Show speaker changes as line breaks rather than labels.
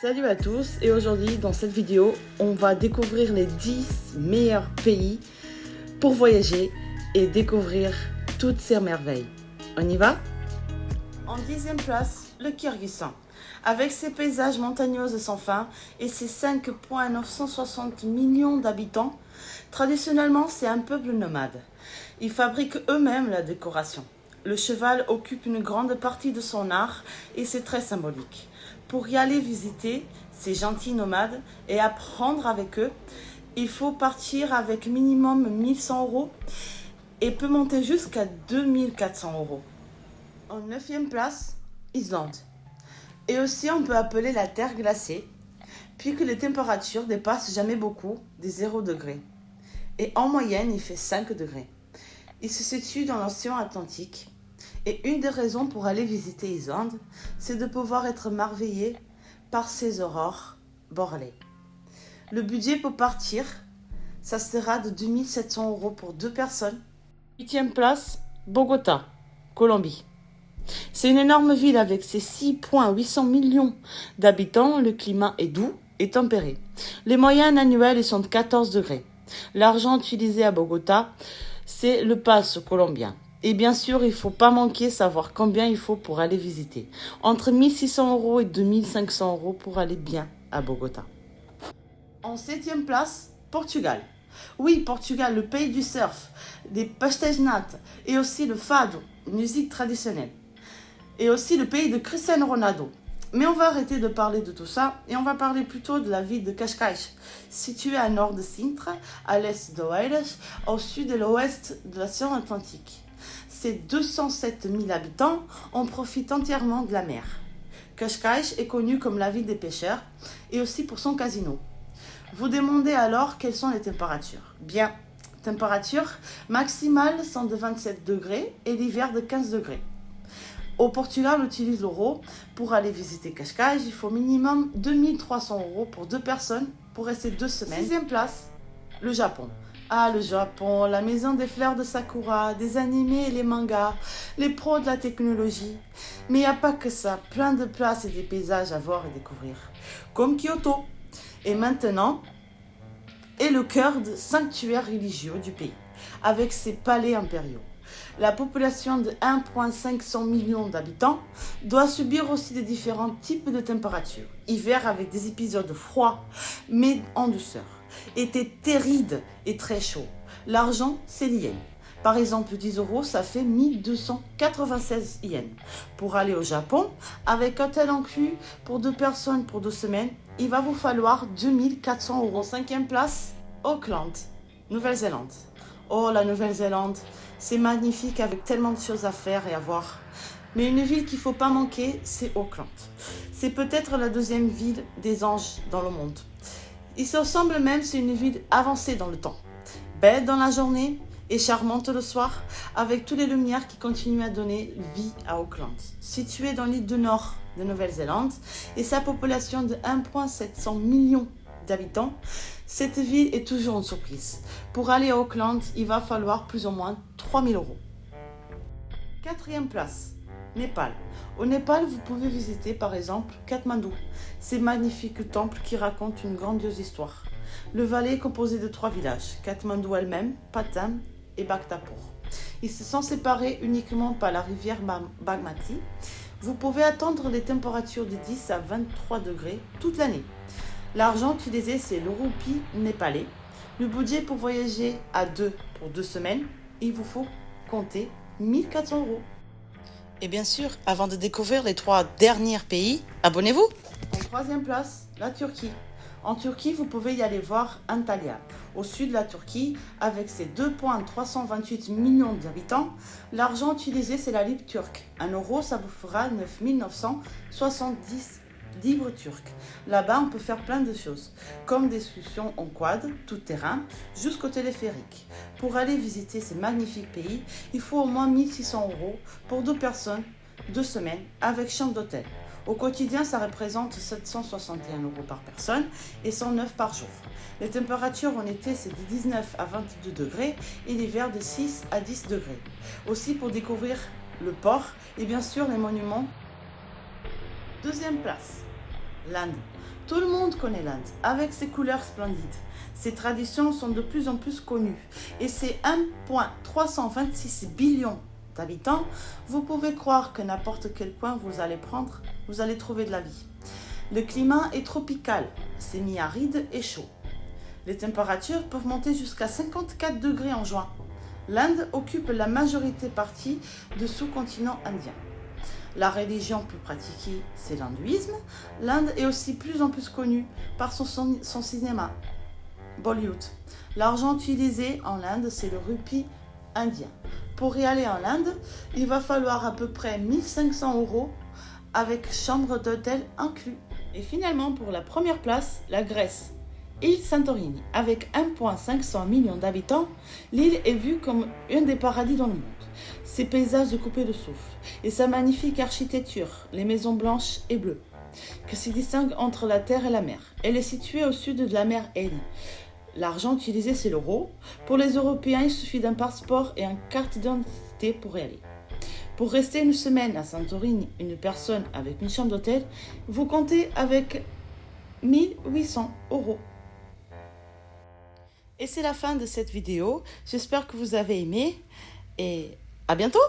Salut à tous et aujourd'hui dans cette vidéo on va découvrir les 10 meilleurs pays pour voyager et découvrir toutes ces merveilles. On y va? En 10e place, le Kyrgyzstan. Avec ses paysages montagneux sans fin et ses 5,960 millions d'habitants, traditionnellement c'est un peuple nomade. Ils fabriquent eux-mêmes la décoration. Le cheval occupe une grande partie de son art et c'est très symbolique. Pour y aller visiter ces gentils nomades et apprendre avec eux, il faut partir avec minimum 1100 € et peut monter jusqu'à 2400 €. En 9e place, Islande. Et aussi on peut appeler la terre glacée, puisque les températures dépassent jamais beaucoup des 0 degrés. Et en moyenne, il fait 5 degrés. Il se situe dans l'océan Atlantique. Et une des raisons pour aller visiter Islande, c'est de pouvoir être merveillé par ses aurores boréales. Le budget pour partir, ça sera de 2700 € pour 2 personnes. 8e place, Bogota, Colombie. C'est une énorme ville avec ses 6,800 millions d'habitants. Le climat est doux et tempéré. Les moyennes annuelles sont de 14 degrés. L'argent utilisé à Bogota, c'est le peso colombien. Et bien sûr, il ne faut pas manquer savoir combien il faut pour aller visiter. Entre 1600 € et 2500 € pour aller bien à Bogota. En 7e place, Portugal. Oui, Portugal, le pays du surf, des pastéis natas et aussi le fado, musique traditionnelle. Et aussi le pays de Cristiano Ronaldo. Mais on va arrêter de parler de tout ça et on va parler plutôt de la ville de Cascais, située à nord de Sintra, à l'est d'Oeiras, au sud et l'ouest de l'océan Atlantique. Ses 207 000 habitants en profitent entièrement de la mer. Cascais est connue comme la ville des pêcheurs et aussi pour son casino. Vous demandez alors quelles sont les températures. Bien, température maximale sont de 27 degrés et l'hiver de 15 degrés. Au Portugal, on utilise l'euro. Pour aller visiter Cascais, il faut minimum 2300 € pour 2 personnes pour rester 2 semaines. 6e place, le Japon. Ah, le Japon, la maison des fleurs de Sakura, des animés et les mangas, les pros de la technologie. Mais il n'y a pas que ça, plein de places et des paysages à voir et découvrir. Comme Kyoto. Et maintenant, est le cœur de sanctuaires religieux du pays, avec ses palais impériaux. La population de 1,500 millions d'habitants doit subir aussi des différents types de températures. Hiver avec des épisodes froids, mais en douceur. Été terrible et très chaud. L'argent, c'est l'yen. Par exemple, 10 €, ça fait 1296 yens. Pour aller au Japon, avec hôtel inclus pour 2 personnes pour 2 semaines, il va vous falloir 2400 €. En 5e place, Auckland, Nouvelle-Zélande. Oh, la Nouvelle-Zélande, c'est magnifique avec tellement de choses à faire et à voir. Mais une ville qu'il ne faut pas manquer, c'est Auckland. C'est peut-être la 2e ville des anges dans le monde. Il se ressemble même, c'est une ville avancée dans le temps. Belle dans la journée et charmante le soir, avec toutes les lumières qui continuent à donner vie à Auckland. Située dans l'île du Nord de Nouvelle-Zélande et sa population de 1,700 millions d'habitants, cette ville est toujours une surprise. Pour aller à Auckland, il va falloir plus ou moins 3000 €. 4e place, Népal. Au Népal, vous pouvez visiter par exemple Katmandou, ces magnifiques temples qui racontent une grandiose histoire. Le vallée est composé de 3 villages, Katmandou elle-même, Patam et Bhaktapur. Ils se sont séparés uniquement par la rivière Bagmati. Vous pouvez attendre des températures de 10 à 23 degrés toute l'année. L'argent utilisé, c'est le roupie népalais. Le budget pour voyager à 2 pour 2 semaines, il vous faut compter 1400 €. Et bien sûr, avant de découvrir les 3 derniers pays, abonnez-vous. En 3e place, la Turquie. En Turquie, vous pouvez y aller voir Antalya, au sud de la Turquie, avec ses 2,328 millions d'habitants. L'argent utilisé, c'est la livre turque. 1 €, ça vous fera 9970 livres turcs. Là-bas, on peut faire plein de choses, comme des excursions en quad, tout terrain, jusqu'au téléphérique. Pour aller visiter ces magnifiques pays, il faut au moins 1600 € pour 2 personnes, 2 semaines, avec chambre d'hôtel. Au quotidien, ça représente 761 € par personne et 109 par jour. Les températures en été, c'est de 19 à 22 degrés et l'hiver de 6 à 10 degrés. Aussi pour découvrir le port et bien sûr les monuments. 2e place, L'Inde. Tout le monde connaît l'Inde, avec ses couleurs splendides. Ses traditions sont de plus en plus connues. Et ses 1,326 billions d'habitants, vous pouvez croire que n'importe quel coin vous allez prendre, vous allez trouver de la vie. Le climat est tropical, semi-aride et chaud. Les températures peuvent monter jusqu'à 54 degrés en juin. L'Inde occupe la majorité partie du sous-continent indien. La religion plus pratiquée, c'est l'hindouisme. L'Inde est aussi plus en plus connue par son cinéma, Bollywood. L'argent utilisé en Inde, c'est le rupee indien. Pour y aller en Inde, il va falloir à peu près 1500 € avec chambre d'hôtel inclus. Et finalement, pour la première place, la Grèce. Île Santorini, avec 1,5 million d'habitants, l'île est vue comme un des paradis dans le monde. Ses paysages de coupés de souffle et sa magnifique architecture, les maisons blanches et bleues, qui se distinguent entre la terre et la mer. Elle est située au sud de la mer Aegne. L'argent utilisé, c'est l'euro. Pour les Européens, il suffit d'un passeport et une carte d'identité pour y aller. Pour rester une semaine à Santorini, une personne avec une chambre d'hôtel, vous comptez avec 1800 €. Et c'est la fin de cette vidéo. J'espère que vous avez aimé et à bientôt!